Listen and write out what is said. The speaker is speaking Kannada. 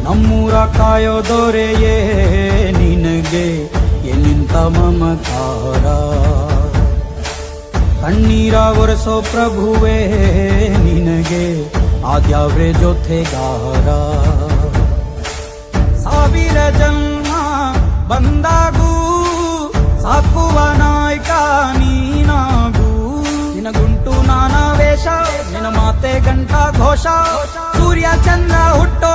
ನಮ್ಮೂರ ಕಾಯೋ ದೊರೆಯೇ ನಿನಗೆ ಎನ್ನಿಂತ ಮಮಕಾರ, ಕಣ್ಣೀರ ಒರೆಸೋ ಪ್ರಭುವೇ ನಿನಗೆ ಆದ್ಯಾವ್ರೆ ಜೊತೆಗಾರ. ಸಾವಿರ ಜನ್ಮ ಬಂದಾಗೂ ಸಾಕುವ ನಾಯಕ ನೀನಾಗೂ, ನಿನಗುಂಟು ನಾನಾ ವೇಷ, ನಿನ್ನ ಮಾತೆ ಗಂಟ ಘೋಷ, ಸೂರ್ಯ ಚಂದ್ರ ಹುಟ್ಟೋ